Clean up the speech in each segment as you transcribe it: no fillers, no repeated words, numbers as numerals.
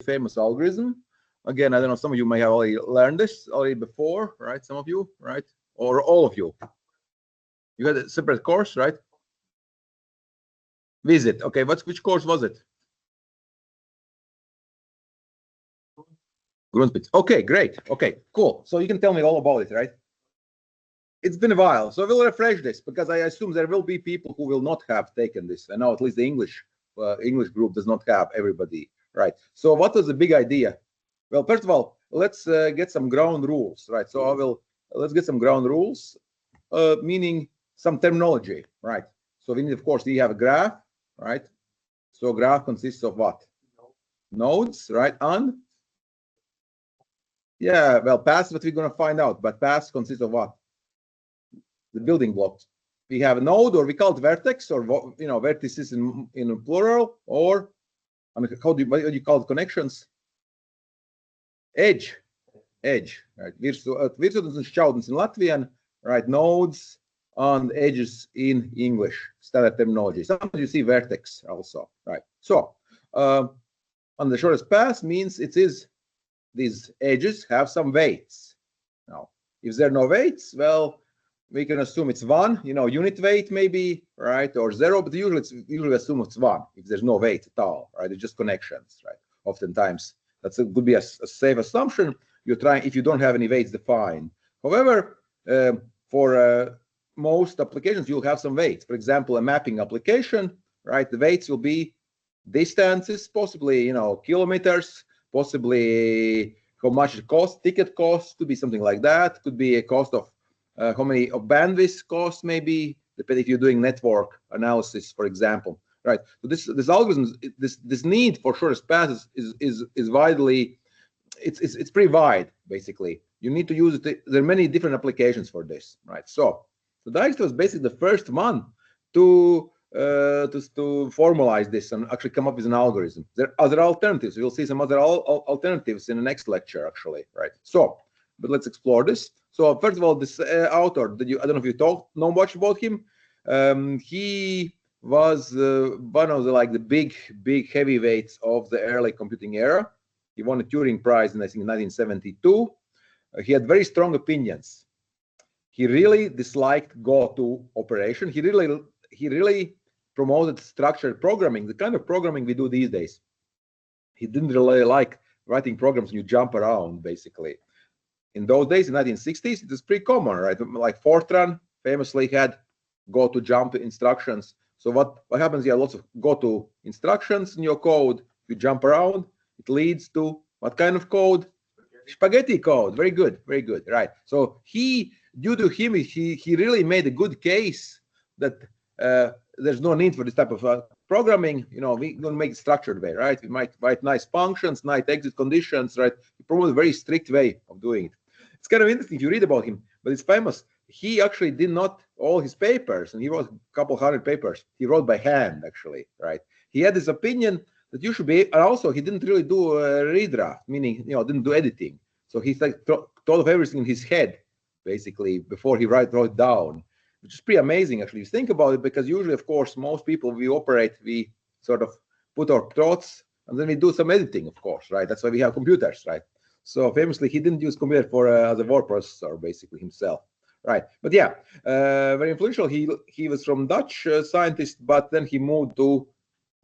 famous algorithm. Again, I don't know, some of you may have already learned this already before, right? Some of you, right? Or all of you. You had a separate course, right? Visit. Okay, which course was it? Grundspitz. Okay, great. Okay, cool. So you can tell me all about it, right? It's been a while, so we'll refresh this because I assume there will be people who will not have taken this. I know at least the English group does not have everybody, right? So what was the big idea? Well, first of all, let's get some ground rules, right? So let's get some ground rules, meaning some terminology, right? So we need, of course, we have a graph, right? So graph consists of what? Nodes, right? And yeah, well, paths, what we're going to find out, but paths consist of what? The building blocks. We have a node, or we call it vertex, or vertices in plural, or what do you call it? Connections? Edge, right? Virsotnes and šķautnes in Latvian, right? Nodes and edges in English, standard terminology. Sometimes you see vertex also, right? So, on the shortest path means it is these edges have some weights. Now, if there are no weights, well, we can assume it's 1, unit weight maybe, right, or 0, but usually assume it's 1 if there's no weight at all, right? It's just connections, right? Oftentimes, could be a safe assumption. You're trying if you don't have any weights defined. However, for most applications, you'll have some weights. For example, a mapping application, right? The weights will be distances, possibly kilometers, possibly how much it costs, ticket costs, could be something like that. Could be a cost of how many of bandwidth costs, maybe, depending if you're doing network analysis, for example, right? So this algorithm, this need for shortest path is widely, it's pretty wide, basically. You need to use it. There are many different applications for this, right? So Dijkstra was basically the first one to formalize this and actually come up with an algorithm. There are other alternatives. We'll see some other alternatives in the next lecture, actually, right? So, but let's explore this. So first of all, this author, I don't know if you know much about him. He was one of the big heavyweights of the early computing era. He won a Turing Prize in, I think, 1972. He had very strong opinions. He really disliked go-to operation. He really promoted structured programming, the kind of programming we do these days. He didn't really like writing programs and you jump around, basically. In those days, in the 1960s, it was pretty common, right? Like Fortran famously had go-to jump instructions. So what happens? You have lots of go-to instructions in your code. You jump around. It leads to what kind of code? Spaghetti code. Very good, right? So due to him, he really made a good case that there's no need for this type of programming. We're going to make it structured way, right? We might write nice functions, nice exit conditions, right? He promoted a very strict way of doing it. It's kind of interesting if you read about him, but it's famous. He actually did not all his papers, and he wrote a couple hundred papers. He wrote by hand, actually, right? He had this opinion that you should be, and also he didn't really do redraft, meaning didn't do editing. So he thought of everything in his head, basically, before he wrote it down, which is pretty amazing, actually. If you think about it, because usually, of course, most people we sort of put our thoughts and then we do some editing, of course, right? That's why we have computers, right? So famously, he didn't use computer as a word processor, basically, himself, right? But yeah, very influential. He was from Dutch scientist, but then he moved to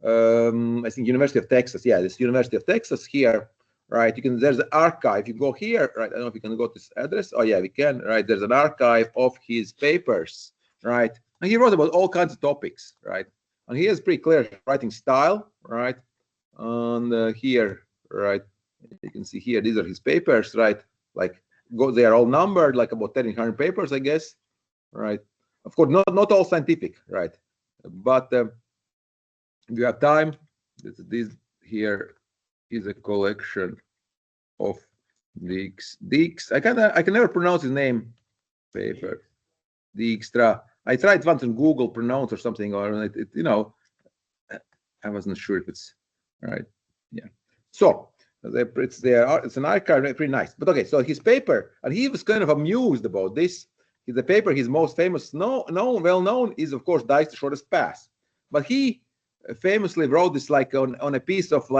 I think University of Texas. Yeah, this University of Texas here, right? There's an archive. You go here, right? I don't know if you can go to this address. Oh yeah, we can, right? There's an archive of his papers, right? And he wrote about all kinds of topics, right? And he has pretty clear writing style, right? And here, right? You can see here, these are his papers, right? They are all numbered, like about 1,300 papers, I guess, right? Of course, not all scientific, right? But if you have time, this here is a collection of Dijkstra. I can never pronounce his name. Paper Dijkstra. I tried once on Google pronounce or something, or I wasn't sure if it's right. Yeah. So it's an archive, pretty nice. But okay, so his paper, and he was kind of amused about this. The paper, his most famous, well-known, is of course Dijkstra shortest path. But he famously wrote this on a piece of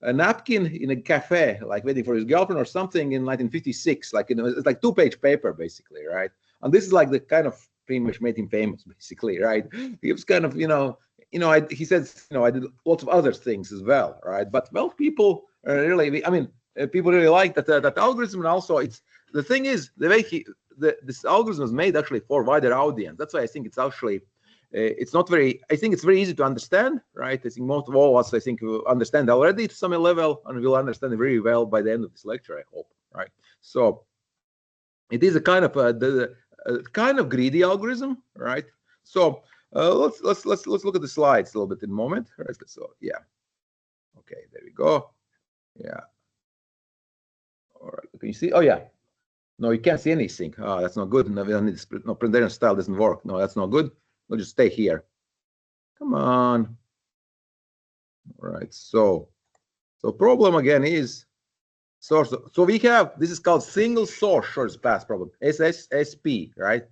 a napkin in a cafe, like waiting for his girlfriend or something in 1956. Like, you know, it's like 2-page paper, basically, right? And this is like the kind of pretty much made him famous, basically, right? He was kind of, he says, I did lots of other things as well, right? But well, people really, people really like that algorithm, and also the thing is the way this algorithm was made actually for wider audience. That's why I think it's actually. It's not very. I think it's very easy to understand, right? I think most of all us, I think, will understand already to some level, and will understand it very well by the end of this lecture, I hope, right? So it is a kind of greedy algorithm, right? So let's look at the slides a little bit in a moment, right? So yeah, okay, there we go. Yeah. All right. Can you see? Oh yeah. No, you can't see anything. Oh, that's not good. No, we don't need this. No, presentation style doesn't work. No, that's not good. We'll just stay here. Come on. All right. So problem again is source. So we have, this is called single source shortest path problem, SSSP, right?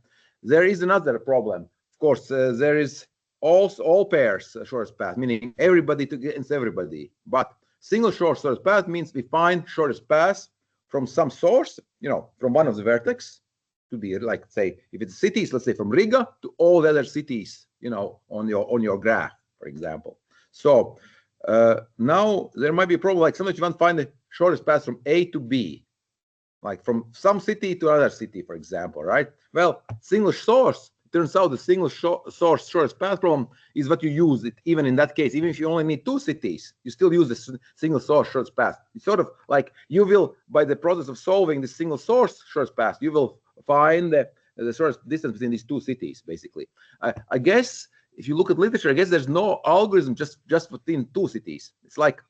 There is another problem. Of course, there is also all pairs shortest path, meaning everybody against everybody. But single shortest path means we find shortest path from some source, from one of the vertex, to be like, say, if it's cities, let's say from Riga to all the other cities, on your graph, for example. So now there might be a problem, like sometimes you want to find the shortest path from A to B, like from some city to another city, for example, right? Well, single source, it turns out the single source shortest path problem is what you use it, even in that case, even if you only need 2 cities, you still use the single source shortest path. It's sort of like you will, by the process of solving the single source shortest path, you will find the shortest distance between these 2 cities, basically. I guess if you look at literature, I guess there's no algorithm just between 2 cities. It's like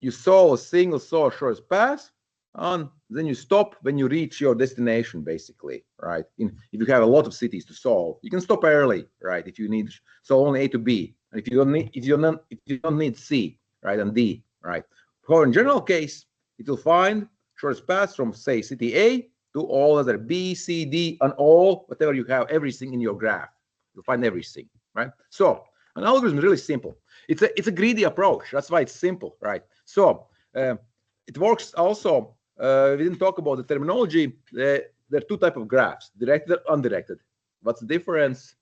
you solve a single source shortest path, and then you stop when you reach your destination, basically, right? If you have a lot of cities to solve, you can stop early, right? If you need solve only A to B, and if you don't need C, right, and D, right? For in general case, it will find shortest path from, say, city A to all other B, C, D, and all whatever you have, everything in your graph. You'll find everything, right? So an algorithm is really simple. It's a greedy approach. That's why it's simple, right? So it works also. We didn't talk about the terminology. There are 2 types of graphs: directed and undirected. What's the difference?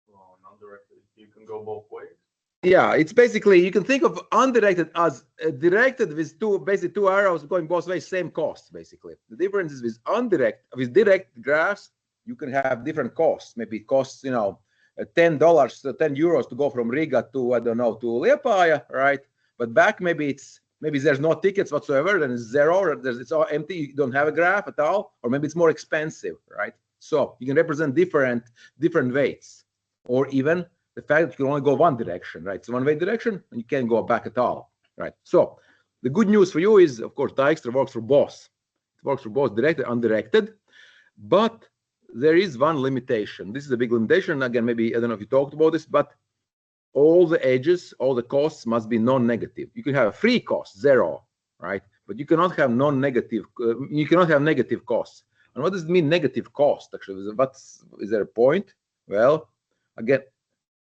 Well, undirected, you can go both ways. Yeah, it's basically, you can think of undirected as directed with basically 2 arrows going both ways, same cost, basically. The difference is with direct graphs, you can have different costs. Maybe it costs, $10, 10 euros to go from Riga to, I don't know, to Liepāja, right? But back, maybe there's no tickets whatsoever, then it's zero, or it's all empty, you don't have a graph at all, or maybe it's more expensive, right? So you can represent different weights, or even the fact that you can only go one direction, right? It's a one-way direction, and you can't go back at all, right? So the good news for you is, of course, Dijkstra works for both. It works for both directed and undirected, but there is one limitation. This is a big limitation. Again, maybe, I don't know if you talked about this, but all the edges, all the costs must be non-negative. You can have a free cost, 0, right? But you cannot have non-negative, you cannot have negative costs. And what does it mean, negative cost, actually? Is there a point? Well, again,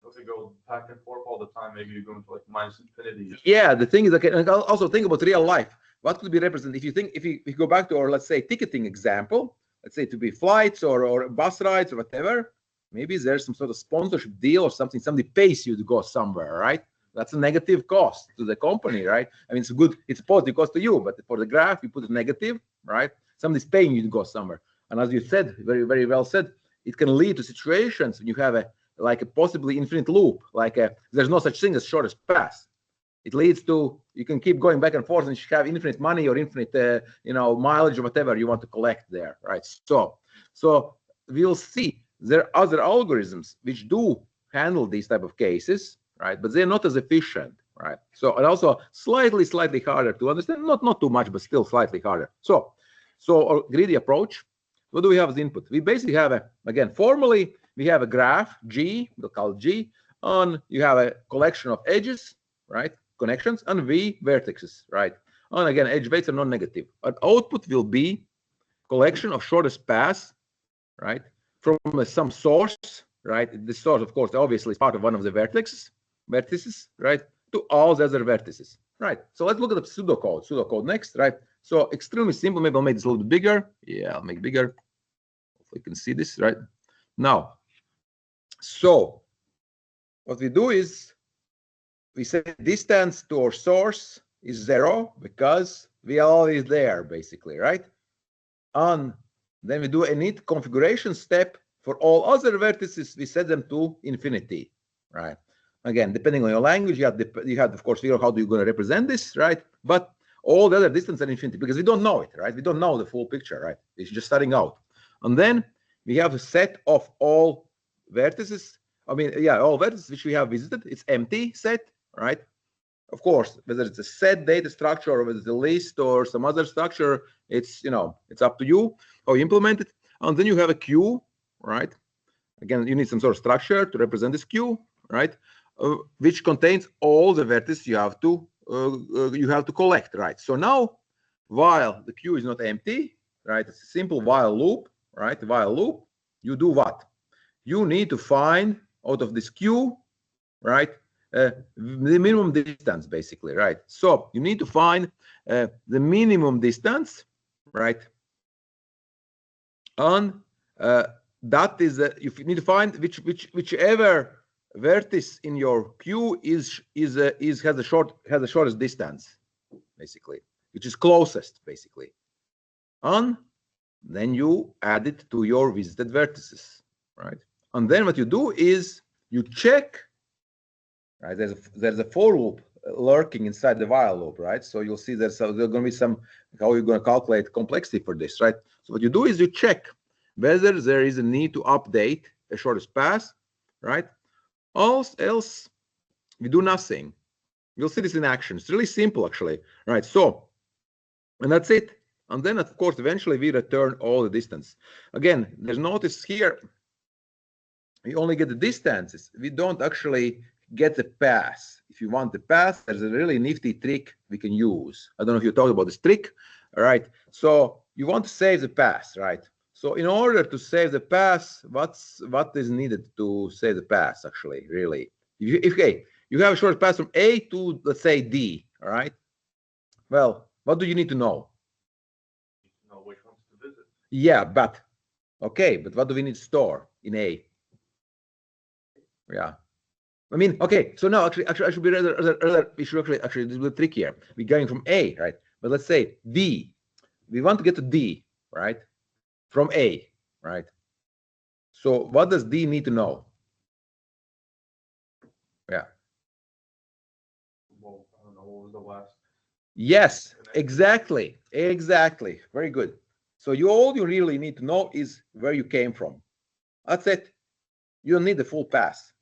if you go back and forth all the time, maybe you're going to like minus infinity. Yeah, the thing is, okay, and also think about real life. What could be represented if you go back to our, let's say, ticketing example, let's say to be flights or bus rides or whatever, maybe there's some sort of sponsorship deal or something, somebody pays you to go somewhere, right? That's a negative cost to the company, right? I mean, it's a positive cost to you, but for the graph, you put it negative, right? Somebody's paying you to go somewhere. And as you said, very, very well said, it can lead to situations when you have a possibly infinite loop, there's no such thing as shortest path. It leads to, you can keep going back and forth and you have infinite money or infinite, mileage or whatever you want to collect there, right? So we'll see there are other algorithms which do handle these type of cases, right? But they're not as efficient, right? So, and also slightly harder to understand, not too much, but still slightly harder. So our greedy approach, what do we have as input? We basically have again, formally, we have a graph, G, we'll call it G, and you have a collection of edges, right? Connections, and V, vertices, right? And again, edge weights are non-negative. An output will be collection of shortest paths, right? From some source, right? This source, of course, obviously is part of one of the vertices, right? to all the other vertices, right? So let's look at the pseudocode next, right? So extremely simple. Maybe I'll make this a little bit bigger. Yeah, I'll make bigger. Hopefully you can see this, right? Now, so what we do is we say distance to our source is 0 because we are always there, basically, right? And then we do a neat configuration step for all other vertices. We set them to infinity, right? Again, depending on your language, you have of course figure out how you're going to represent this, right? But all the other distance are infinity because we don't know it, right? We don't know the full picture, right? It's just starting out. And then we have a set of all vertices. I mean, yeah, all vertices which we have visited. It's empty set, right? Of course, whether it's a set data structure or whether it's a list or some other structure, it's, you know, it's up to you how you implement it. And then you have a queue, right? Again, you need some sort of structure to represent this queue, right? Which contains all the vertices you have to collect, right? So now, while the queue is not empty, right? It's a simple while loop, right? While loop, you do what? You need to find out of this queue, right? The minimum distance, basically, right? So you need to find the minimum distance, right? And that is you need to find whichever vertex in your queue has the shortest distance, basically, which is closest, basically. And then you add it to your visited vertices, right? And then what you do is you check. Right, there's a for loop lurking inside the while loop, right? So you'll see there's going to be some how you're going to calculate complexity for this, right? So what you do is you check whether there is a need to update the shortest path, right? Else we do nothing. You'll see this in action. It's really simple, actually, right? So, and that's it. And then, of course, eventually we return all the distance. Again, there's notice here. We only get the distances. We don't actually get the path. If you want the path, there's a really nifty trick we can use. I don't know if you talked about this trick. All right. So you want to save the path, right? So in order to save the path, what is needed to save the path, actually, really? If you have a short path from A to, let's say, D, all right? Well, what do you need to know? You need to know which ones to visit. Yeah, but okay, but what do we need to store in A? Yeah. I mean, okay, so now actually I should be rather we should actually do the trick here. We're going from A, right? But let's say D. We want to get to D, right? From A, right? So what does D need to know? Yeah. Well, I don't know, what was the last? Yes, exactly. Exactly. Very good. So all you really need to know is where you came from. That's it. You don't need the full path.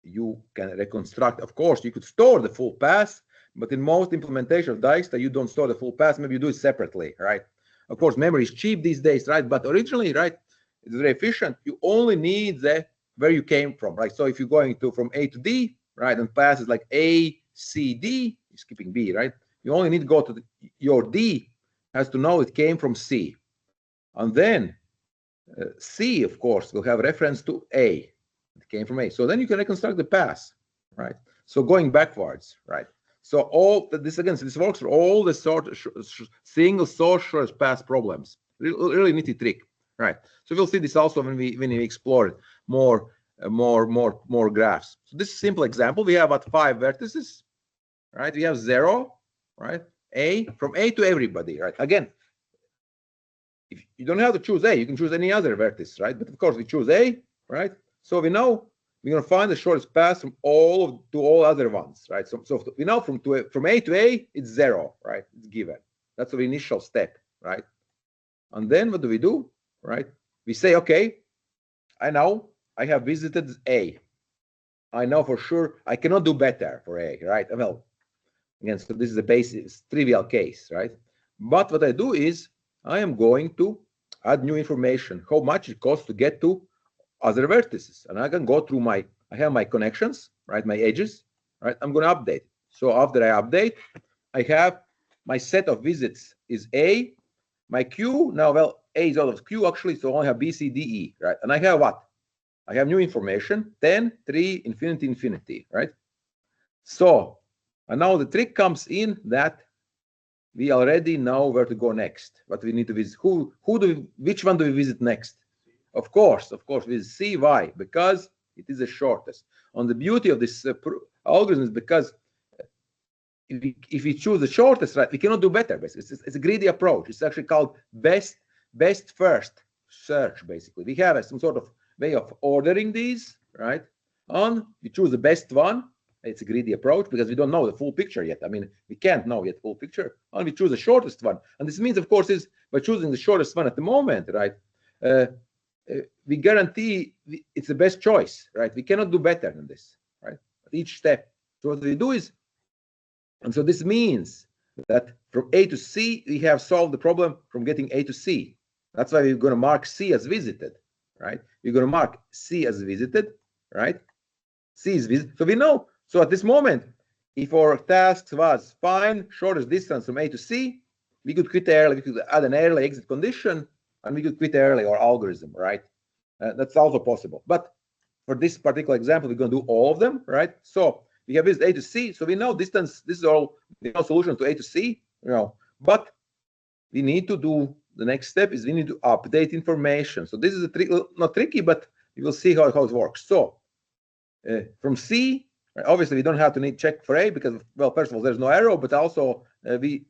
You can reconstruct. Of course, you could store the full path, but in most implementation of Dijkstra, you don't store the full path. Maybe you do it separately, right? Of course, memory is cheap these days, right? But originally, right, it's very efficient. You only need the where you came from, right? So if you're going from A to D, right, and path is like A, C, D, you're skipping B, right? You only need to go to your D has to know it came from C. And then C, of course, will have reference to A. It came from A. So then you can reconstruct the path, right? So going backwards, right? So all this again, so this works for all the sort of single source shortest path problems. Really nifty trick, right? So we'll see this also when we explore more graphs. So this is a simple example. We have about 5 vertices, right? We have 0, right? A from A to everybody, right? Again, if you don't have to choose A, you can choose any other vertex, right? But of course we choose A, right? So we know we're going to find the shortest path from all other ones, right? So we know from A to A, it's 0, right? It's given. That's the initial step, right? And then what do we do, right? We say, okay, I know I have visited A. I know for sure I cannot do better for A, right? Well, again, so this is a basic trivial case, right? But what I do is I am going to add new information, how much it costs to get to other vertices. And I can go through I have my connections, right? My edges, right? I'm going to update. So after I update, I have my set of visits is A. My queue, now, well, A is out of queue actually, so I only have B, C, D, E, right? And I have what? I have new information, 10, 3, infinity, infinity, right? So And now the trick comes in that we already know where to go next. What we need to visit. Which one do we visit next? Of course, with C. Why? Because it is the shortest. And the beauty of this algorithm is because if we choose the shortest, right, we cannot do better. Basically, it's a greedy approach. It's actually called best first search. Basically, we have some sort of way of ordering these, right? And we choose the best one. It's a greedy approach because we don't know the full picture yet. I mean, we can't know yet full picture. And we choose the shortest one. And this means, of course, is by choosing the shortest one at the moment, right? We guarantee it's the best choice, right? We cannot do better than this, right? At each step. So what we do is, and so this means that from A to C, we have solved the problem from getting A to C. That's why we're going to mark C as visited, right? We're going to mark C as visited, right? C is visited. So we know. So at this moment, if our task was find shortest distance from A to C, we could quit early. We could add an early exit condition, and we could quit early our algorithm, right? That's also possible. But for this particular example, we're going to do all of them, right? So we have this A to C, so we know distance. This is all we know solution to A to C, you know. But we need to do the next step is we need to update information. So this is not tricky, but you will see how it works. So from C, obviously we don't have to need check for A because, well, first of all, there's no arrow, but also we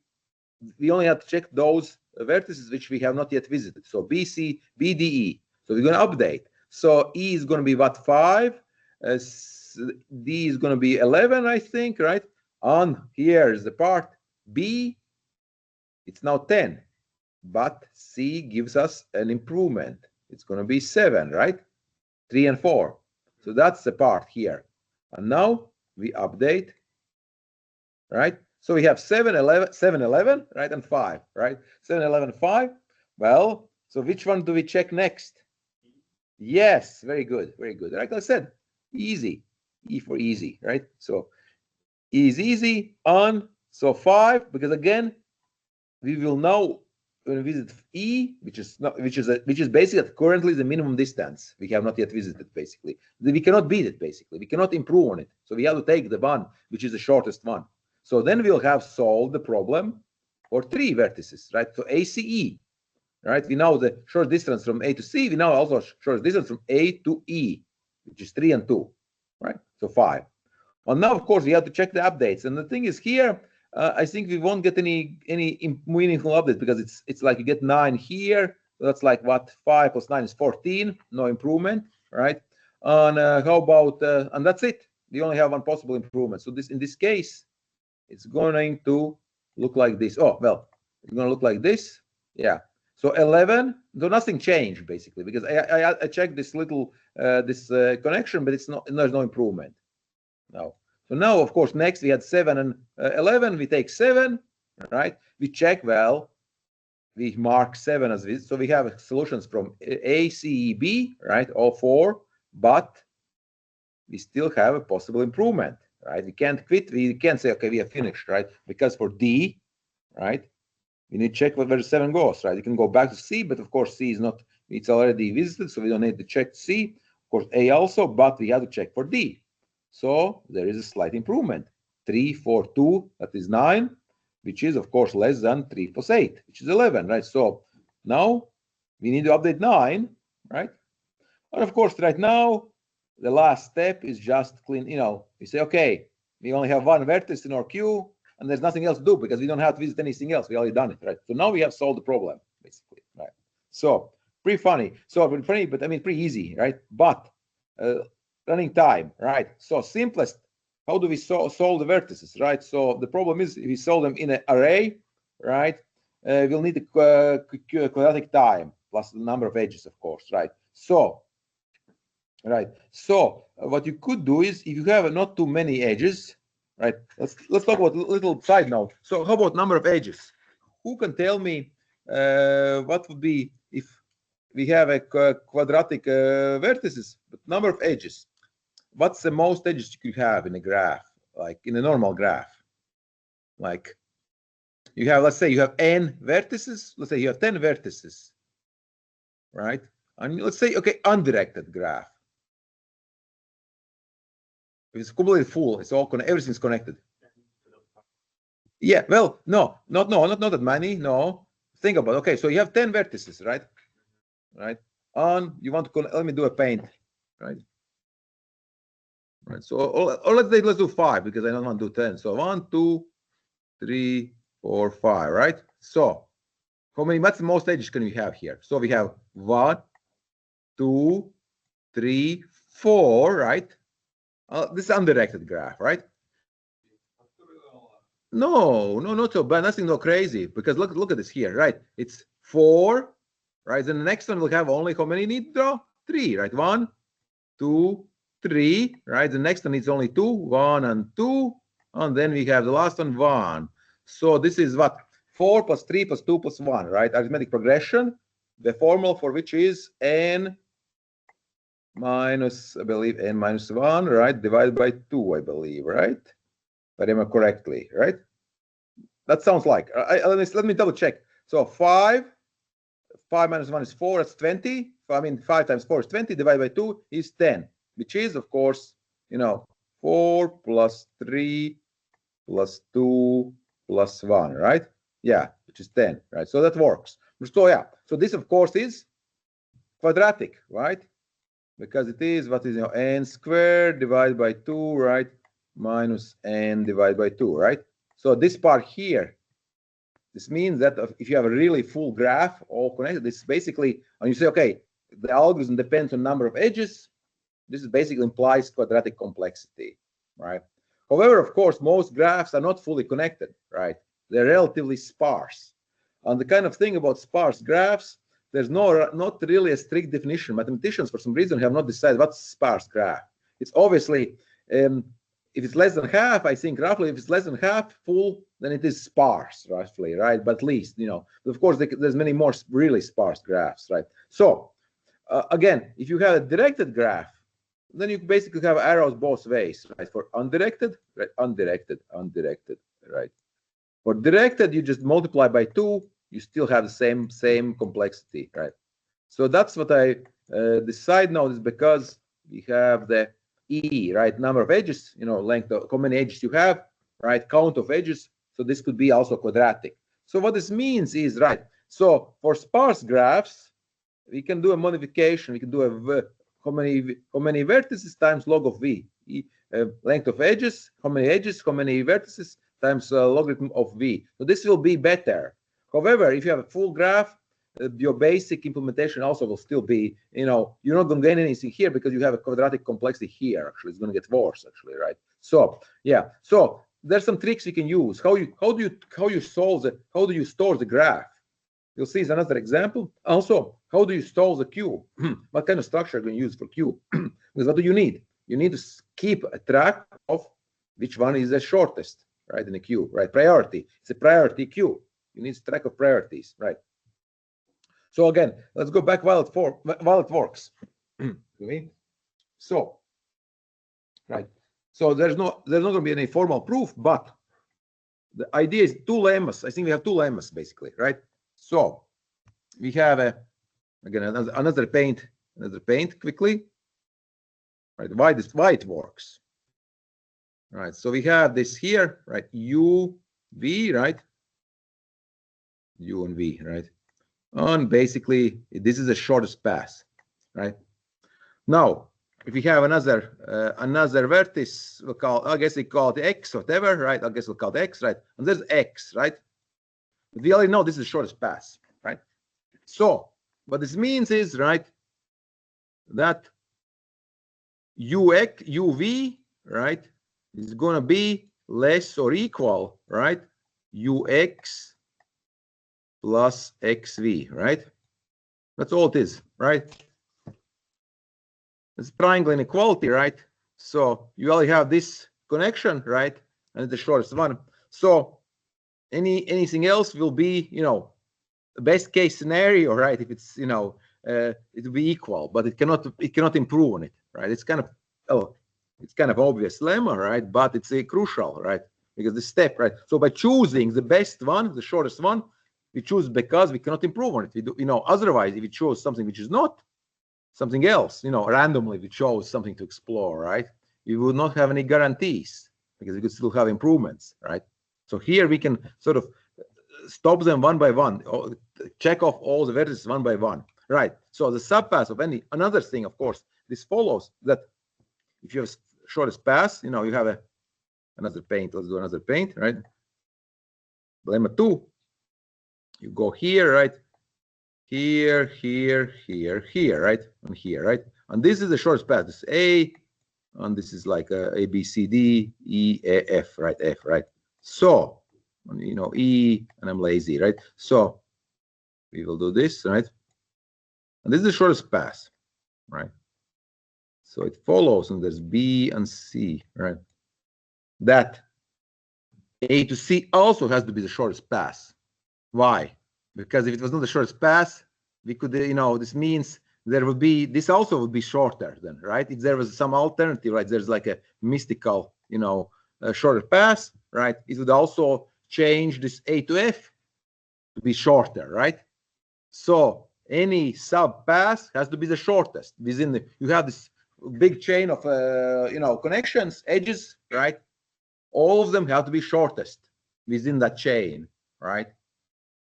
only have to check those vertices which we have not yet visited. So B, C, B, D, E. So we're going to update. So E is going to be what, 5? D is going to be 11, I think, right? And here is the part B. It's now 10. But C gives us an improvement. It's going to be 7, right? 3 and 4. So that's the part here. And now we update, right? So we have 7, 11, right? And 5, right? 7, 11, 5. Well, so which one do we check next? Yes, very good, very good. Like I said, easy. E for easy, right? So E is easy on. So 5, because again, we will know when we visit E, which is basically currently the minimum distance we have not yet visited. Basically, we cannot beat it. Basically, we cannot improve on it. So we have to take the one which is the shortest one. So then we'll have solved the problem for 3 vertices, right? So ACE, right? We know the short distance from A to C. We know also short distance from A to E, which is 3 and 2, right? So 5. Well, now of course we have to check the updates, and the thing is here. I think we won't get any meaningful update because it's like you get 9 here. So that's like what, 5 plus 9 is 14. No improvement, right? And how about and that's it. We only have one possible improvement. So in this case, it's going to look like this. Oh well, it's going to look like this. Yeah. So 11. So nothing changed basically because I checked this little connection, but there's no improvement. No. So now, of course, next we had 7 and 11. We take 7, right? We check, well, we mark 7 as this. So we have solutions from A, C, E, B, right? All 4, but we still have a possible improvement, right? We can't quit. We can't say, okay, we have finished, right? Because for D, right, we need to check where the 7 goes, right? You can go back to C, but of course, C is not, it's already visited, so we don't need to check C. Of course, A also, but we have to check for D. So there is a slight improvement. 3, 4, 2, that is 9, which is, of course, less than 3 plus 8, which is 11, right? So now we need to update 9, right? And of course, right now, the last step is just clean, you know, we say, okay, we only have 1 vertex in our queue, and there's nothing else to do because we don't have to visit anything else. We already done it, right? So now we have solved the problem, basically, right? So pretty funny. So pretty, but I mean, pretty easy, right? But running time, right? So simplest, how do we solve the vertices, right? So the problem is if we solve them in an array, right? We'll need the quadratic time plus the number of edges, of course, right? So, right. So what you could do is if you have not too many edges, right? Let's talk about a little side note. So how about number of edges? Who can tell me what would be if we have a quadratic vertices, but number of edges? What's the most edges you could have in a graph, like in a normal graph? Like you have, let's say you have n vertices. Let's say you have 10 vertices, right? And let's say, okay, undirected graph. If it's completely full, it's all everything's connected. Yeah, well, no, not that many. No, think about. Okay, so you have 10 vertices, right? Right. On you want to let me do a paint, right? Right. So or let's do 5 because I don't want to do 10. So 1, 2, 3, 4, 5. Right. So how many? What's the most edges can we have here? So we have 1, 2, 3, 4. Right. This is undirected graph, right? No, not so bad. Nothing no crazy because look at this here, right? It's 4, right? Then the next one will have only how many need to draw? 3, right? 1, 2, 3, right? The next one needs only 2, 1 and 2, and then we have the last one 1. So this is what 4 plus 3 plus 2 plus 1, right? Arithmetic progression. The formula for which is n minus, I believe, n minus 1, right? Divided by 2, I believe, right? If I remember correctly, right? That sounds like. Let me double check. So 5 minus 1 is 4. That's 20. I mean, 5 times 4 is 20. Divided by 2 is 10, which is, of course, 4 plus 3 plus 2 plus 1, right? Yeah, which is 10, right? So that works. So yeah, so this, of course, is quadratic, right? Because it is what is n squared divided by 2, right? Minus n divided by 2, right? So this part here, this means that if you have a really full graph all connected, this is basically, and you say, okay, the algorithm depends on number of edges, this is basically implies quadratic complexity, right? However, of course, most graphs are not fully connected, right? They're relatively sparse. And the kind of thing about sparse graphs, there's not really a strict definition. Mathematicians, for some reason, have not decided what's sparse graph. It's obviously, if it's less than half, I think roughly, if it's less than half full, then it is sparse, roughly, right? But at least, but of course, there's many more really sparse graphs, right? So, again, if you have a directed graph, then you basically have arrows both ways, right? For undirected, right? Undirected, right? For directed, you just multiply by 2, you still have the same complexity, right? So that's what I the side note is because we have the E, right? Number of edges, length of how many edges you have, right? Count of edges. So this could be also quadratic. So what this means is, right? So for sparse graphs, we can do a modification. We can do a how many vertices times log of v, length of edges, how many vertices times logarithm of v. So this will be better. However, if you have a full graph, your basic implementation also will still be, you're not going to gain anything here because you have a quadratic complexity here. Actually, it's going to get worse. Actually, right? So yeah, so there's some tricks you can use. How do you store the graph? You'll see is another example. Also, how do you store the queue? What kind of structure are you going to use for queue? Because what do you need? You need to keep a track of which one is the shortest, right, in the queue, right? Priority. It's a priority queue. You need a track of priorities, right? So again, let's go back while it works. So, right. So there's not going to be any formal proof, but the idea is two lemmas. I think we have two lemmas basically, right? So we have again another paint quickly, right? Why it works, right? So we have this here, right? U V, right? U and V, right? And basically this is the shortest path, right? Now if we have another vertex, we'll call, I guess we call it X, whatever, right? I guess we'll call it X, right? And there's X, right? But we already know this is the shortest path, right? So what this means is, right, that UV, right, is going to be less or equal, right, UX plus XV, right? That's all it is, right? It's triangle inequality, right? So you only have this connection, right? And it's the shortest one. So anything else will be, the best case scenario, right? If it's, it will be equal, but it cannot improve on it, right? It's kind of obvious lemma, right? But it's crucial, right? Because the step, right? So by choosing the best one, the shortest one, we choose because we cannot improve on it. We do, otherwise, if we chose something which is not something else, randomly we chose something to explore, right? We would not have any guarantees because we could still have improvements, right? So here we can sort of stop them one by one, or check off all the vertices one by one, right? So the subpath of any another thing, of course, this follows that if you have shortest path, you know, you have another paint. Let's do another paint, right? Lemma 2. You go here, right? Here, here, here, here, right? And here, right? And this is the shortest path. This is A, and this is like A, B, C, D, E, A, F, right? F, right? So, you know, E, and I'm lazy, right? So we will do this, right? And this is the shortest path, right? So it follows, and there's B and C, right? That A to C also has to be the shortest path. Why? Because if it was not the shortest path, we could, you know, this means there would be, this also would be shorter then, right? If there was some alternative, right? There's like a mystical, you know, shorter path, right? It would also change this A to F to be shorter, right? So any sub path has to be the shortest within the, you have this big chain of, you know, connections, edges, right? All of them have to be shortest within that chain, right?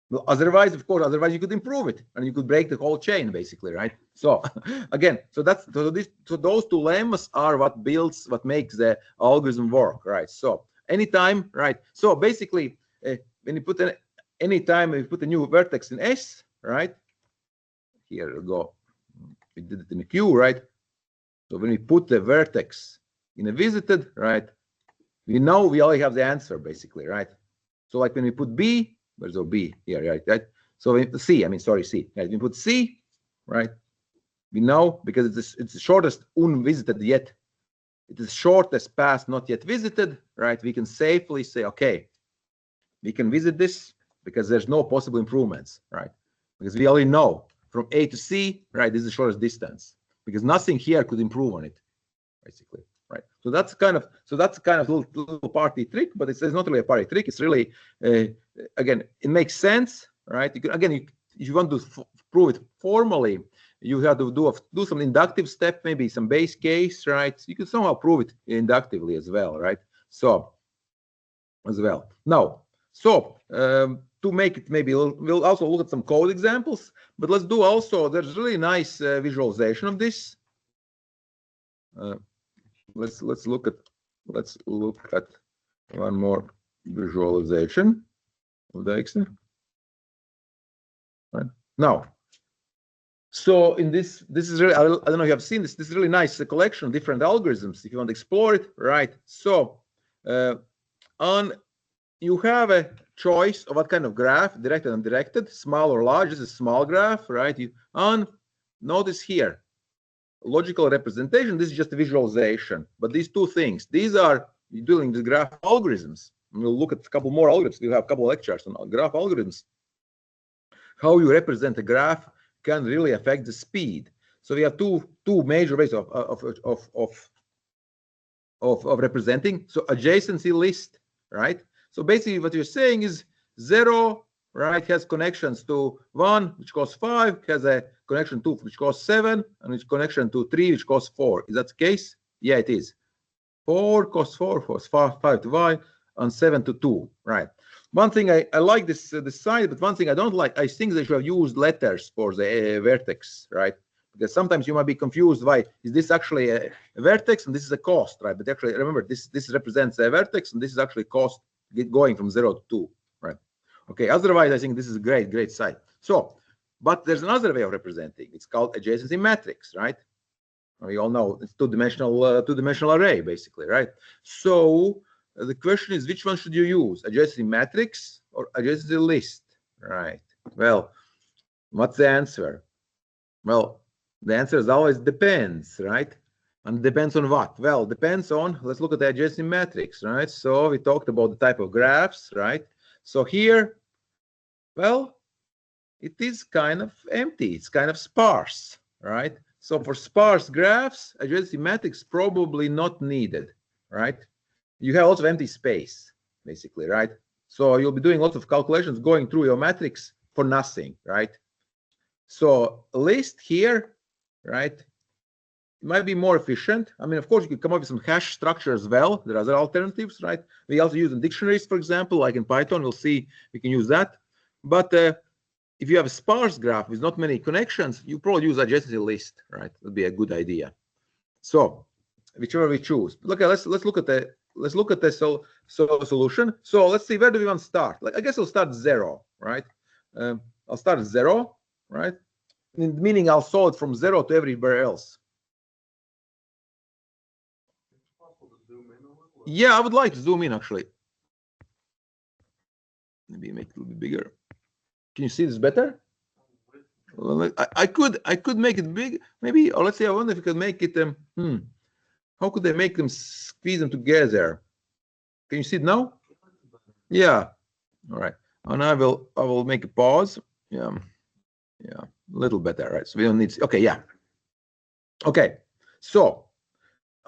Well, otherwise, of course, otherwise you could improve it and you could break the whole chain, basically, right? So again, so that's so those two lemmas are what builds, what makes the algorithm work, right? So anytime, right? So basically, when you put anytime you put a new vertex in S, right? Here we go. We did it in a queue, right? So when we put the vertex in a visited, right? We know we already have the answer, basically, right? So like when we put B. Where's the B here, right? So C, I mean, sorry, C. Right? We put C, right? We know because it's the shortest unvisited yet. It is shortest path not yet visited, right? We can safely say, okay, we can visit this because there's no possible improvements, right? Because we already know from A to C, right? This is the shortest distance because nothing here could improve on it, basically. Right. So that's kind of little party trick, but it's not really a party trick. It's really again, it makes sense, right? You can, again, if you want to prove it formally, you have to do some inductive step, maybe some base case, right? You can somehow prove it inductively as well, right? So as well. Now, so to make it maybe we'll also look at some code examples, but let's do also. There's really nice visualization of this. Let's look at one more visualization of Dijkstra. Right now, so in this is really, I don't know if you have seen this. This is really nice, a collection of different algorithms. If you want to explore it, right? So on you have a choice of what kind of graph, directed and undirected, small or large. This is a small graph, right? Notice here. Logical representation, this is just a visualization, but these two things, these are doing the graph algorithms. We'll look at a couple more algorithms. We have a couple of lectures on graph algorithms. How you represent a graph can really affect the speed. So we have two major ways of representing. So adjacency list, right? So basically what you're saying is 0, right, has connections to 1, which costs 5, has a connection to which costs 7, and which connection to 3, which costs 4. Is that the case? Yeah, it is. 4 costs 4, costs 5 to y, and 7 to 2, right? One thing I like this side, but one thing I don't like, I think they should have used letters for the vertex, right? Because sometimes you might be confused why is this actually a vertex and this is a cost, right? But actually, remember, this represents a vertex and this is actually cost going from 0 to 2, right? Okay, otherwise, I think this is a great site. So, but there's another way of representing. It's called adjacency matrix, right? We all know it's two-dimensional array, basically, right? So the question is, which one should you use, adjacency matrix or adjacency list, right? Well, what's the answer? Well, the answer is always depends, right? And depends on what? Well, depends on, let's look at the adjacency matrix, right? So we talked about the type of graphs, right? So here, well, it is kind of empty. It's kind of sparse, right? So for sparse graphs, adjacency matrix probably not needed, right? You have lots of empty space, basically, right? So you'll be doing lots of calculations going through your matrix for nothing, right? So list here, right? It might be more efficient. I mean, of course, you could come up with some hash structure as well. There are other alternatives, right? We also use in dictionaries, for example, like in Python. We'll see we can use that. But if you have a sparse graph with not many connections, you probably use adjacency list, right? That'd be a good idea. So whichever we choose. Look, let's look at the solution. So let's see, where do we want to start? Like, I guess I'll start 0, right? I'll start at 0, right? Meaning I'll solve it from 0 to everywhere else. Yeah, I would like to zoom in actually. Maybe make it a little bit bigger. Can you see this better? Well, I could make it big, maybe, or let's say I wonder if you could make it. How could they make them squeeze them together? Can you see it now? Yeah. All right. And I will make a pause. Yeah. Yeah. A little better, right? So we don't need. Okay. Yeah. Okay. So.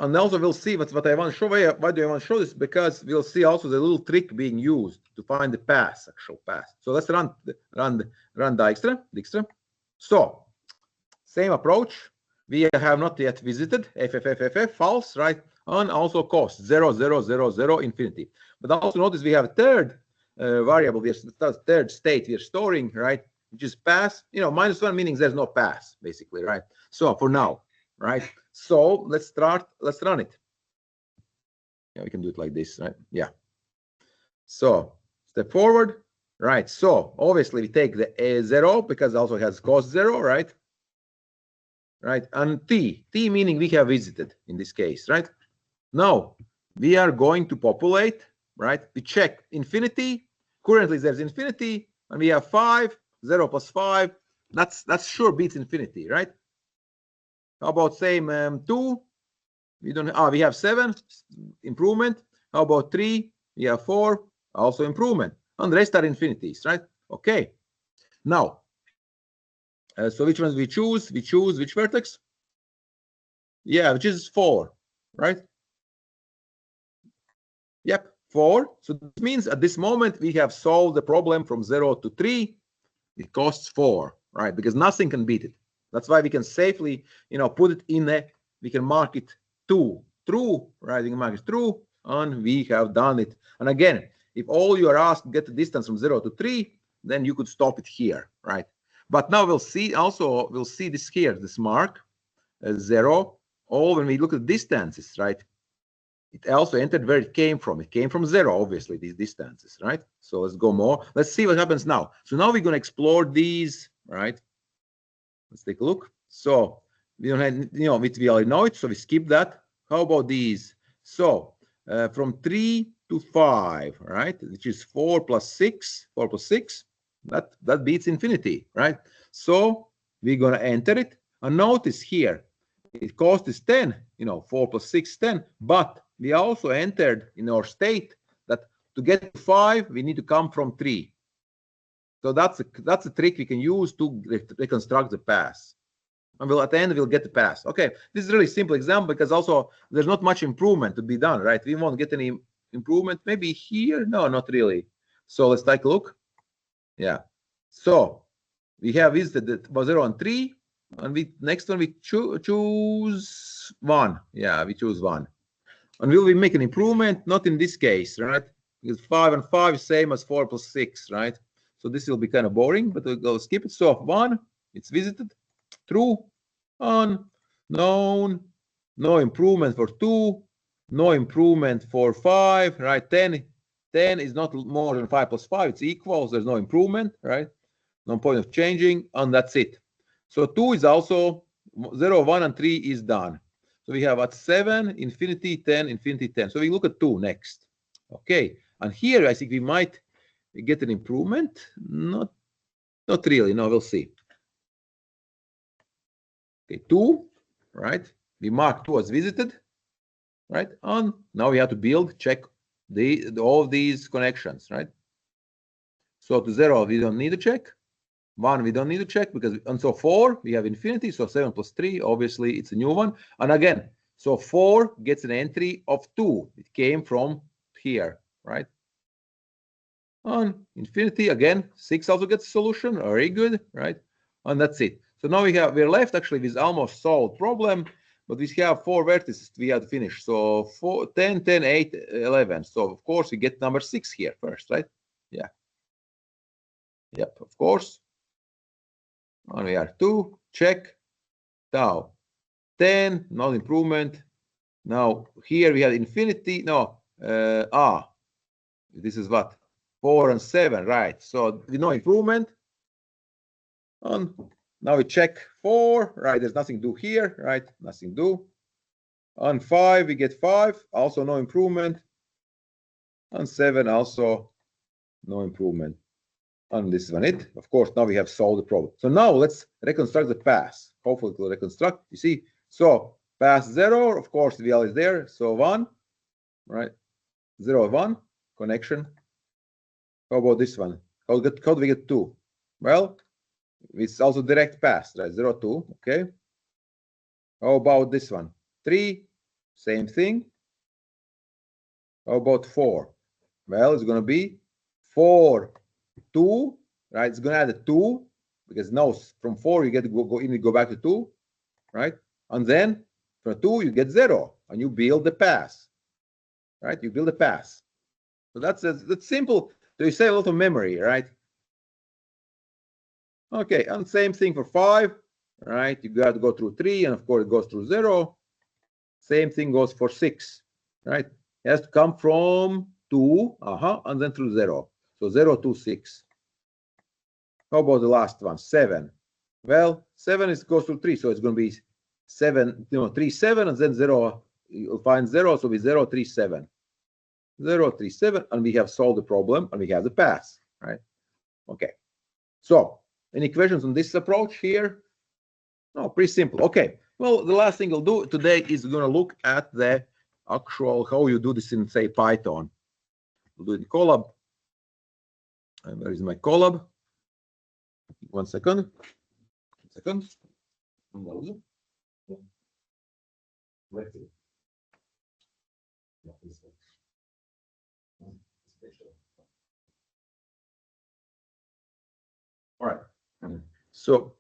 And also we'll see what I want to show. Why do I want to show this? Because we'll see also the little trick being used to find the actual path. So let's run Dijkstra. So same approach. We have not yet visited FFFFF, false, right? And also cost 0, 0, 0, 0, infinity. But also notice we have a third variable, third state we are storing, right? Which is path. -1 meaning there's no path, basically, right? So for now, right? So let's run it. Yeah, we can do it like this, right? Yeah. So step forward, right? So obviously we take the A0 because it also has cost 0, right? Right, and t meaning we have visited in this case, right? Now we are going to populate, right? We check infinity. Currently there's infinity, and we have 5. 0 plus 5. That's sure beats infinity, right? How about same 2? We don't. We have 7, improvement. How about 3? We have 4, also improvement. And the rest are infinities, right? Okay. Now, so which ones we choose? We choose which vertex? Yeah, which is 4, right? Yep, 4. So this means at this moment we have solved the problem from 0 to 3. It costs 4, right? Because nothing can beat it. That's why we can safely, put it in we can mark it true, right? We can mark it true, and we have done it. And again, if all you are asked to get the distance from 0 to 3, then you could stop it here, right? But now we'll see this here, this mark, 0. All when we look at distances, right? It also entered where it came from. It came from 0, obviously, these distances, right? So let's go more. Let's see what happens now. So now we're going to explore these, right? Let's take a look. So we don't have, we already know it, so we skip that. How about these? So from 3 to 5, right? Which is 4 plus 6. 4 plus 6. That beats infinity, right? So we're going to enter it. And notice here, it cost is 10. 4 plus 6, 10. But we also entered in our state that to get to 5, we need to come from 3. So that's a trick we can use to reconstruct the path. And at the end, we'll get the path. Okay, this is a really simple example because also there's not much improvement to be done, right? We won't get any improvement. Maybe here? No, not really. So let's take a look. Yeah. So we have visited the 0 and 3. And next one we choose 1. Yeah, we choose 1. And will we make an improvement? Not in this case, right? Because 5 and 5 is same as 4 plus 6, right? So this will be kind of boring, but we'll go skip it. So 1, it's visited, true, unknown, no improvement for 2, no improvement for 5, right? 10 is not more than 5 plus 5, it's equal, so there's no improvement, right? No point of changing, and that's it. So 2 is also 0, 1, and 3 is done. So we have at 7, infinity, 10, infinity, 10. So we look at 2 next. Okay, and here I think we might get an improvement. Not really. No, we'll see. Okay, 2, right? We mark 2 as visited, right? And now we have to check all of these connections, right? So to 0, we don't need to check. 1, we don't need to check because, and so 4, we have infinity. So 7 plus 3, obviously it's a new one. And again, so 4 gets an entry of 2. It came from here, right? On infinity, again, 6 also gets a solution. Very good, right? And that's it. So now we're left actually with almost solved problem. but we have 4 vertices we have to finish. So 4, 10, 10, 8, 11. So of course we get number 6 here first, right? Yeah. Yep, of course. And we are 2, check. Now 10, no improvement. Now here we have infinity. No, this is what? 4 and 7, right? So no improvement. And now we check 4, right? There's nothing to do here, right? Nothing to do. On 5, we get 5, also no improvement. On 7, also no improvement. And this is it. Of course, now we have solved the problem. So now let's reconstruct the path. Hopefully it will reconstruct. You see, so path 0, of course, the VL is there. So 1, right? 0, 1, connection. How about this one? How do we get 2? Well, it's also direct path, right? 0, 2, okay. How about this one? 3, same thing. How about 4? Well, it's going to be 4, 2, right? It's going to add a 2 because now from 4 you get to go back to 2, right? And then from 2 you get 0 and you build the path, right? You build a path. So that's simple. So you save a lot of memory, right? Okay, and same thing for 5, right? You got to go through 3, and of course it goes through 0. Same thing goes for 6, right? It has to come from 2, and then through 0. So 0, 2, 6. How about the last one? 7. Well, 7 goes through 3, so it's going to be 7, 3, 7, and then 0. You'll find 0, so be 0, 3, 7. 0, 3, 7, and we have solved the problem, and we have the path, right? Okay. So, any questions on this approach here? No, pretty simple. Okay. Well, the last thing I'll do today is going to look at the actual how you do this in, say, Python. We'll do it in Colab. And where is my Colab? 1 second. 1 second. All right. So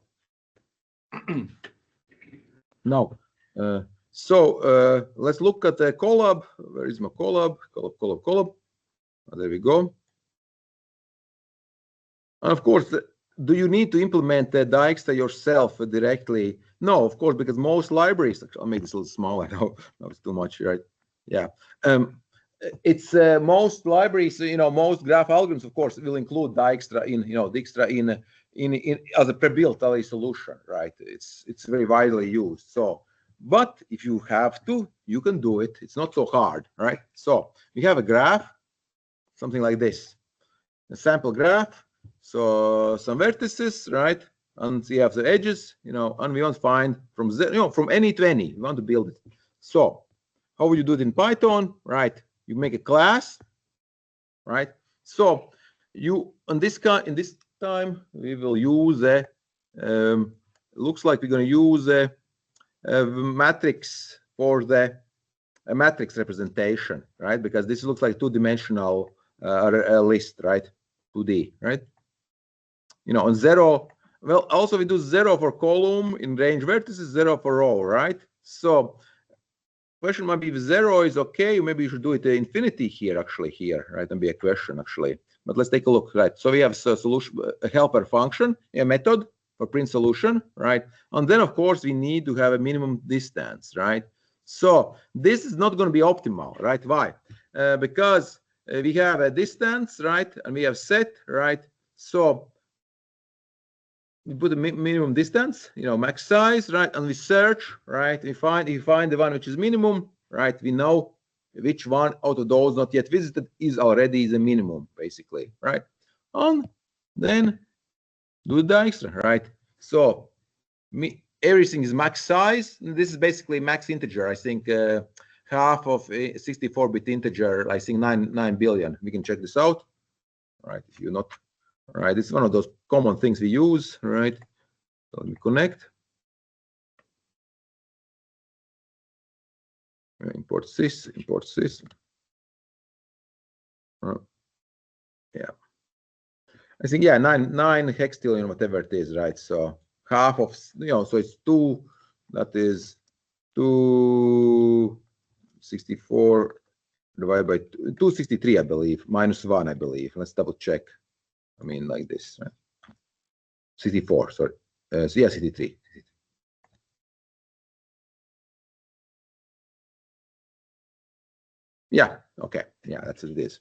now, let's look at the Colab. Where is my Colab? Colab. There we go. And of course, do you need to implement the Dijkstra yourself directly? No, of course, because most libraries. I'll make this a little smaller. No, it's too much, right? Yeah. It's most libraries, most graph algorithms, of course, will include Dijkstra in as a pre-built LA solution, right? It's very widely used. So, but if you have to, you can do it. It's not so hard, right? So we have a graph, something like this, a sample graph. So some vertices, right? And we have the edges, and we want to find from from any to any. We want to build it. So how would you do it in Python, right? You make a class, right? So you in this time we will use a looks like we're going to use a matrix for a matrix representation, right? Because this looks like two-dimensional list, right? 2D, right? On 0. Well, also we do 0 for column in range vertices, 0 for row, right? So question might be if 0 is okay, maybe you should do it infinity here, actually, right? And be a question, actually. But let's take a look, right? So we have a solution, a helper function, a method for print solution, right? And then, of course, we need to have a minimum distance, right? So this is not going to be optimal, right? Why? Because we have a distance, right? And we have set, right? So we put a minimum distance, max size, right? And we search, right? We find the one which is minimum, right? We know which one out of those not yet visited is already the minimum, basically, right? And then do the Dijkstra, right? So everything is max size. This is basically max integer. I think half of 64-bit integer. I think 9 billion. We can check this out, right? If you're not. All right, this is one of those common things we use, right? So let me connect. Import this. Yeah. I think, yeah, 9 hextillion, whatever it is, right? So half of, so it's 2, that is 264 divided by 263, I believe, minus 1, I believe. Let's double check. I mean, like this, right? 64, sorry. So yeah, 63. Yeah, okay. Yeah, that's what it is.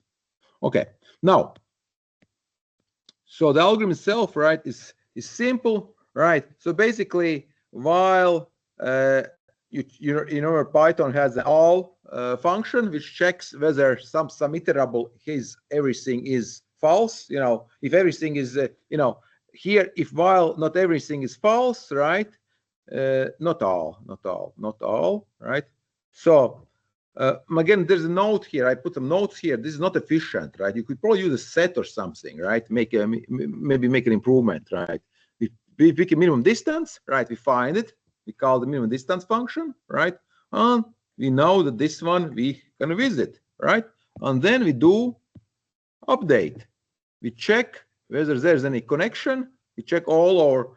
Okay. Now, so the algorithm itself, right, is simple, right? So basically, while you know, Python has an all function which checks whether some iterable everything is false. You know, if everything is you know, here, if while not everything is false, right? Not all, right? So again, there's a note here. I put some notes here. This is not efficient, right? You could probably use a set or something, right? Make a, maybe make an improvement, right? We pick a minimum distance, right? We find it. We call the minimum distance function, right? And we know that this one we can visit, right? And then we do update. We check whether there's any connection. We check all our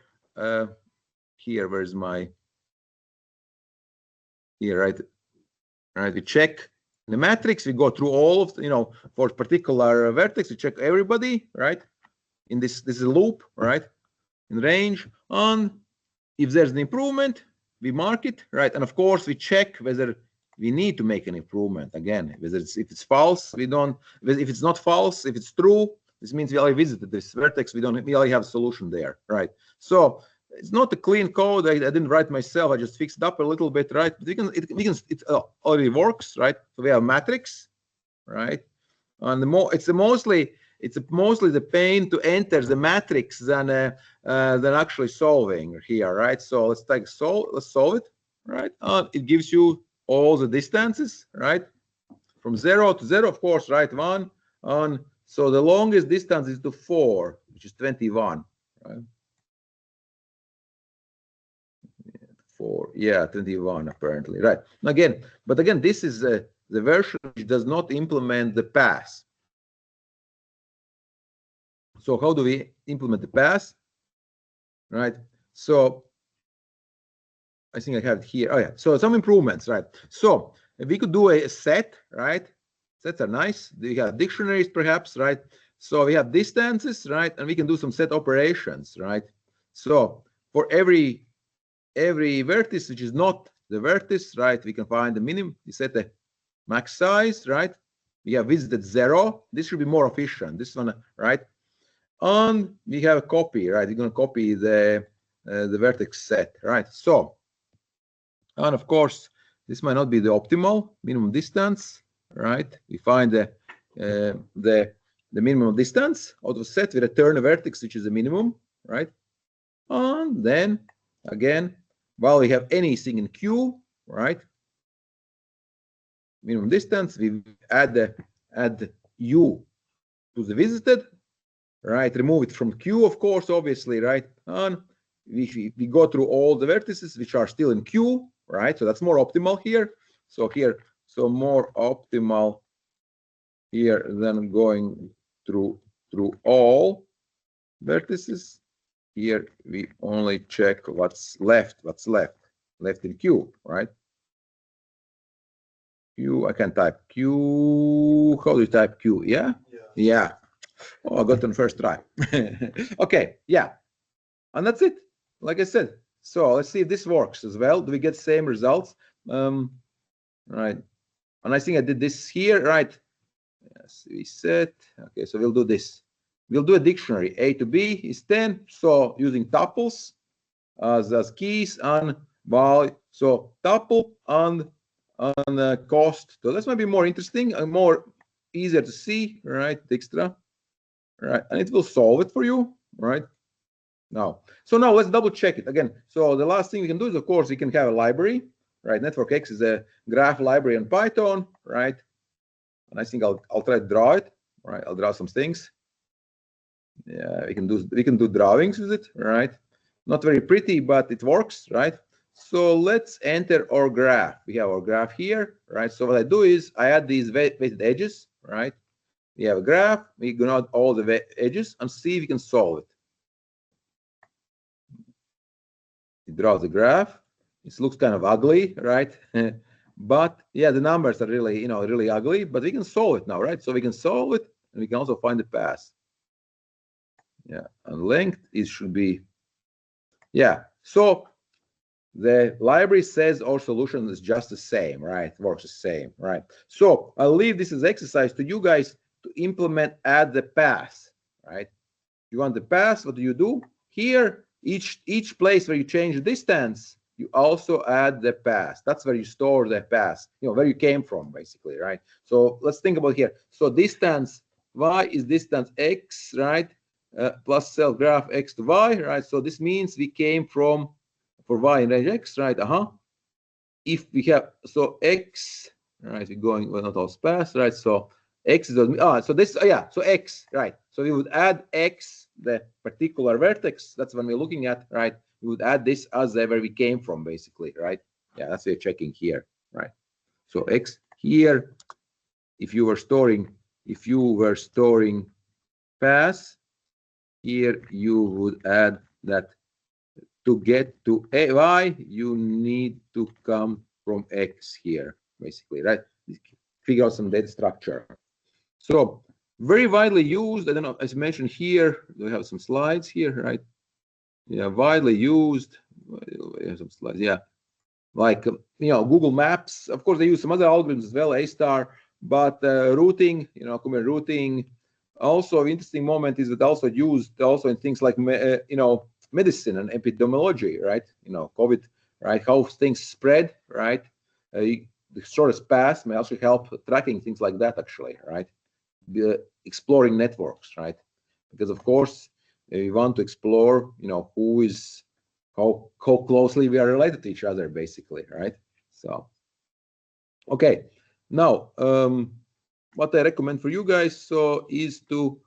here. Where's my here, right? Right, we check the matrix, we go through all of, you know, for particular vertex, we check everybody, right? In this is a loop, right? In range, and if there's an improvement, we mark it, right? And of course, we check whether we need to make an improvement again. Whether if it's false, we don't. If it's not false, if it's true, this means we already visited this vertex. We already have a solution there, right? So it's not a clean code. I didn't write myself. I just fixed it up a little bit, right? But it already works, right? So we have matrix, right? And it's mostly the pain to enter the matrix than actually solving here, right? So let's solve it, right? It gives you all the distances, right? From 0 to 0, of course, right? 1 on. So the longest distance is to 4, which is 21, right? 4, yeah, 21 apparently, right? Again, but again, this is the version which does not implement the pass. So how do we implement the pass, right? So I think I have it here. Oh yeah, so some improvements, right? So if we could do a set, right? Sets are nice. We have dictionaries, perhaps, right? So we have distances, right? And we can do some set operations, right? So for every vertex which is not the vertex, right? We can find the minimum. We set the max size, right? We have visited 0. This should be more efficient. This one, right? And we have a copy, right? We're going to copy the vertex set, right? So, and of course, this might not be the optimal minimum distance, right? We find the minimum distance out of set. We return a vertex which is the minimum, right? And then again, while we have anything in Q, right? Minimum distance, we add U to the visited, right? Remove it from Q, of course, obviously, right? And we go through all the vertices which are still in Q, right? So that's more optimal here. So here, so more optimal here than going through all vertices. Here we only check what's left in Q, right? Q, I can type Q. How do you type Q? Yeah? Yeah. Oh, I got it on first try. Okay, yeah. And that's it. Like I said. So let's see if this works as well. Do we get same results? Right. And I think I did this here, right? Yes, we set. Okay, so we'll do this. We'll do a dictionary. A to B is 10. So using tuples as keys and value. So tuple and cost. So that's might be more interesting and more easier to see, right? Dijkstra, right? And it will solve it for you, right? Now, so now let's double check it again. So the last thing we can do is, of course, we can have a library, right? Network X is a graph library in Python, right? And I think I'll try to draw it, right? I'll draw some things. Yeah, we can do drawings with it, right? Not very pretty, but it works, right? So let's enter our graph. We have our graph here, right? So what I do is I add these weighted edges, right? We have a graph. We go out all the edges and see if we can solve it. We draw the graph, It looks kind of ugly, right? But yeah, the numbers are really, really ugly, but we can solve it now, right? So we can solve it, and we can also find the path. Yeah, and length, it should be, yeah. So the library says our solution is just the same, right? Works the same, right? So I'll leave this as exercise to you guys to implement, add the path, right? You want the path, what do you do? Here, each place where you change the distance, you also add the path. That's where you store the path, where you came from, basically, right? So let's think about here. So distance y is distance x, right? Plus self graph x to y, right? So this means we came from, for y in range x, right? If we have, so x, right? We're going, well, not all paths, right? So x is, so this, yeah, so x, right? So we would add x, the particular vertex, that's what we're looking at, right? We would add this as where we came from, basically, right? Yeah, that's what we're checking here, right? So x here, if you were storing paths, here you would add that to get to y, you need to come from x here, basically, right? Figure out some data structure. So very widely used, I don't know, as mentioned here, we have some slides here, right? Yeah, widely used. We have some slides, yeah. Like, Google Maps. Of course, they use some other algorithms as well, A-star, but routing, common routing. Also, interesting moment is that also used also in things like, medicine and epidemiology, right? COVID, right? How things spread, right? The shortest path may also help tracking things like that, actually, right? Exploring networks, right? Because of course we want to explore, how closely we are related to each other, basically, right? So, okay, now what I recommend for you guys is to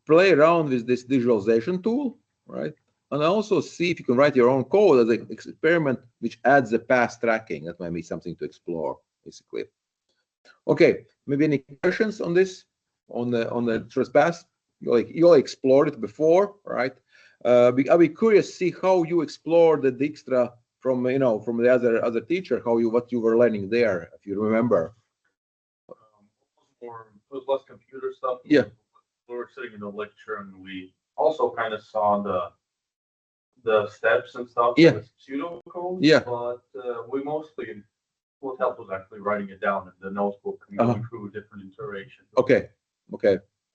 play around with this visualization tool, right? And also see if you can write your own code as an experiment which adds the path tracking. That might be something to explore, basically. Okay, maybe any questions on this, on the first pass? You all explored it before, right? I'll be curious to see how you explored the Dijkstra from the other teacher, what you were learning there, if you remember. It was less computer stuff. Yeah. We were sitting in the lecture, and we also kind of saw the steps and stuff. Yeah. The pseudocode. Yeah. But we mostly, what helped was actually writing it down in the notebook and going through different iterations. Okay.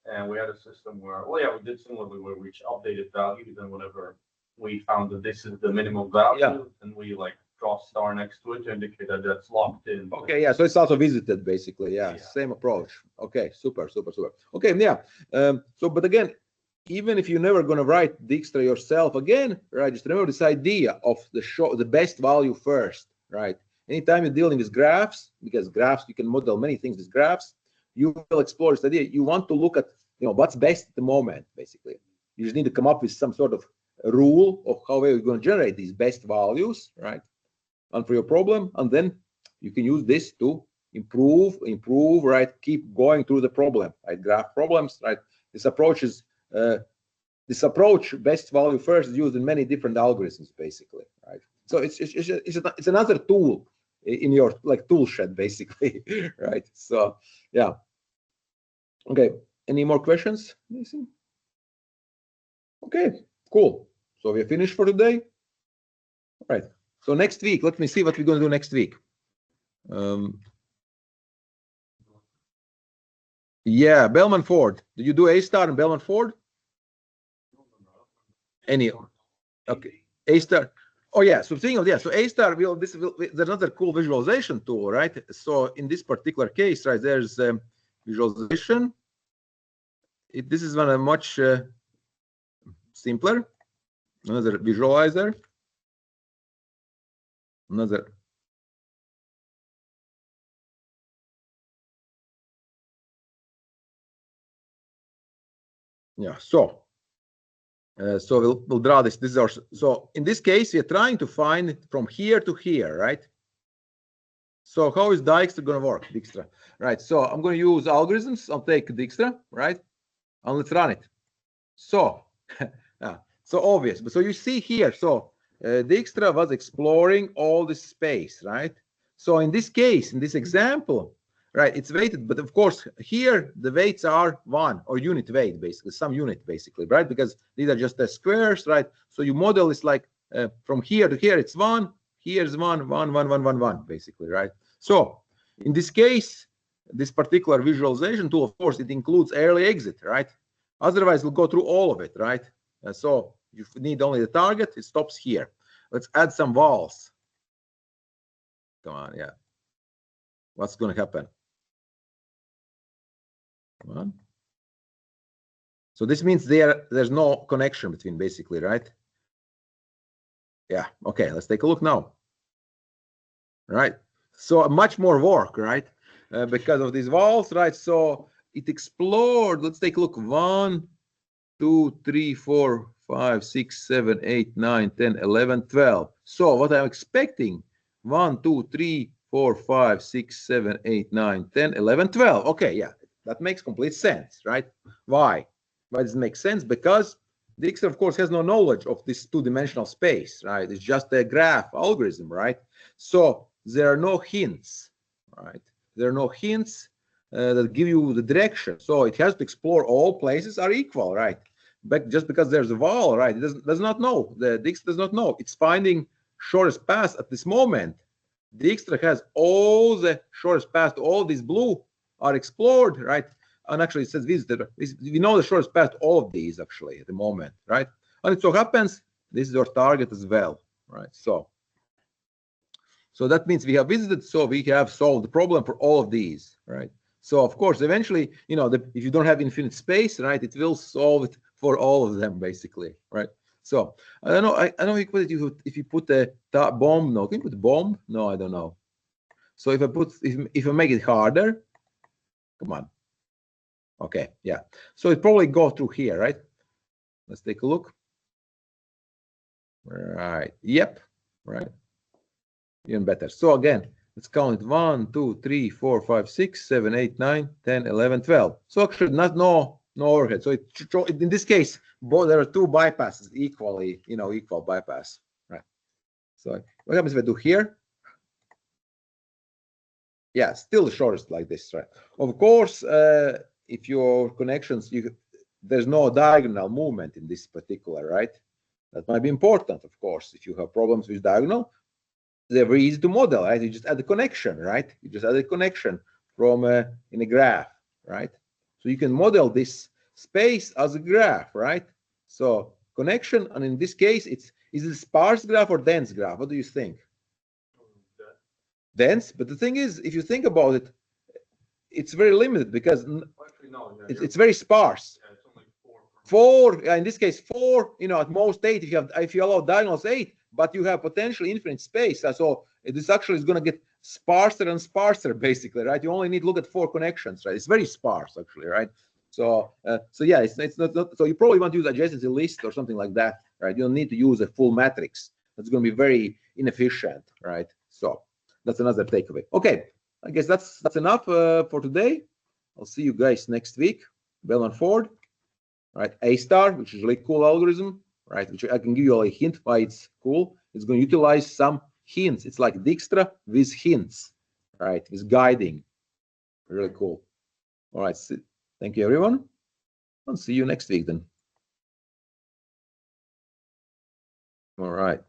And we had a system where, we did similarly, where we updated values, and whenever we found that this is the minimum value, and we draw a star next to it to indicate that that's locked in. Okay, yeah, so it's also visited, basically, yeah. Same approach. Okay, super. Okay, yeah. But again, even if you're never going to write Dijkstra yourself again, right, just remember this idea of the best value first, right? Anytime you're dealing with graphs, because graphs, you can model many things with graphs, you will explore this idea. You want to look at, what's best at the moment, basically. You just need to come up with some sort of rule of how you're going to generate these best values, right? And for your problem, and then you can use this to improve, right? Keep going through the problem, right? Graph problems, right? This approach, best value first, is used in many different algorithms, basically, right? So it's another tool in your tool shed, basically, right? So yeah. Okay. Any more questions? Okay. Cool. So we're finished for today. All right. So next week, let me see what we're going to do next week. Yeah, Bellman Ford. Did you do A-star and Bellman Ford? Any? Okay, A-star. Oh yeah. So so A-star there's another cool visualization tool, right? So in this particular case, right, there's visualization. This is one much simpler. Another visualizer. Another. Yeah. So we'll draw this. This is our. So in this case, we're trying to find it from here to here, right? So how is Dijkstra going to work? Dijkstra, right? So I'm going to use algorithms. I'll take Dijkstra, right? And let's run it. So, so obvious. But so you see here. So Dijkstra was exploring all this space, right? So in this case, in this example, right, it's weighted, but of course here the weights are 1 or unit weight, basically some unit, basically, right? Because these are just the squares, right? So you model is like from here to here it's 1, here's 1, 1, 1, 1, 1, 1, basically, right? So in this case, this particular visualization tool, of course, it includes early exit, right? Otherwise, we'll go through all of it, right? So you need only the target, it stops here. Let's add some walls. Come on, yeah. What's going to happen? Come on. So this means there's no connection between, basically, right? Yeah, okay, let's take a look now. Right, so much more work, right? Because of these walls, right? So it explored, let's take a look. 1, 2, 3, 4, 5, 6, 7, 8, 9, 10, 11, 12. So what I'm expecting, 1, 2, 3, 4, 5, 6, 7, 8, 9, 10, 11, 12. Okay, yeah, that makes complete sense, right? Why? Why does it make sense? Because Dijkstra, of course, has no knowledge of this two-dimensional space, right? It's just a graph algorithm, right? So there are no hints, right? There are no hints that give you the direction. So it has to explore all places are equal, right? But just because there's a wall, right? It does not know. The Dijkstra does not know. It's finding shortest path at this moment. Dijkstra has all the shortest path to all these blue are explored, right? And actually it says visited. We know the shortest path to all of these actually at the moment, right? And it so happens this is your target as well, right? So that means we have visited, so we have solved the problem for all of these, right? So of course, eventually, you know, if you don't have infinite space, right, it will solve it for all of them, basically, right? So I don't know. I don't know if you put a bomb. No, can you put a bomb? No, I don't know. So if I make it harder, come on. Okay, yeah. So it probably go through here, right? Let's take a look. Right. Yep. Right. Even better. So again, let's count it 1, 2, 3, 4, 5, 6, 7, 8, 9, 10, 11, 12. So actually not no overhead. So in this case, there are two bypasses equally, you know, equal bypass, right? So what happens if I do here? Yeah, still the shortest like this, right? Of course, if your connections, there's no diagonal movement in this particular, right? That might be important, of course. If you have problems with diagonal, they're very easy to model, right? You just add a connection, right? You just add a connection from in a graph, right? So you can model this space as a graph, right? So connection, and in this case, is it a sparse graph or dense graph? What do you think? Dense, but the thing is, if you think about it, it's very limited because it's very sparse. Yeah, it's only 4. 4, in this case 4, you know, at most 8 if you allow diagonals 8, but you have potentially infinite space. So this actually is going to get sparser and sparser, basically, right? You only need to look at 4 connections, right? It's very sparse actually, right? So yeah, it's not so you probably want to use adjacency list or something like that, right? You don't need to use a full matrix. That's going to be very inefficient, right? So that's another takeaway. Okay, I guess that's enough for today. I'll see you guys next week. Bell and Ford, right? A star, which is a really cool algorithm, right? Which I can give you a hint why it's cool. It's going to utilize some hints. It's like Dijkstra with hints, right? With guiding. Really cool. All right. Thank you, everyone. I'll see you next week then. All right.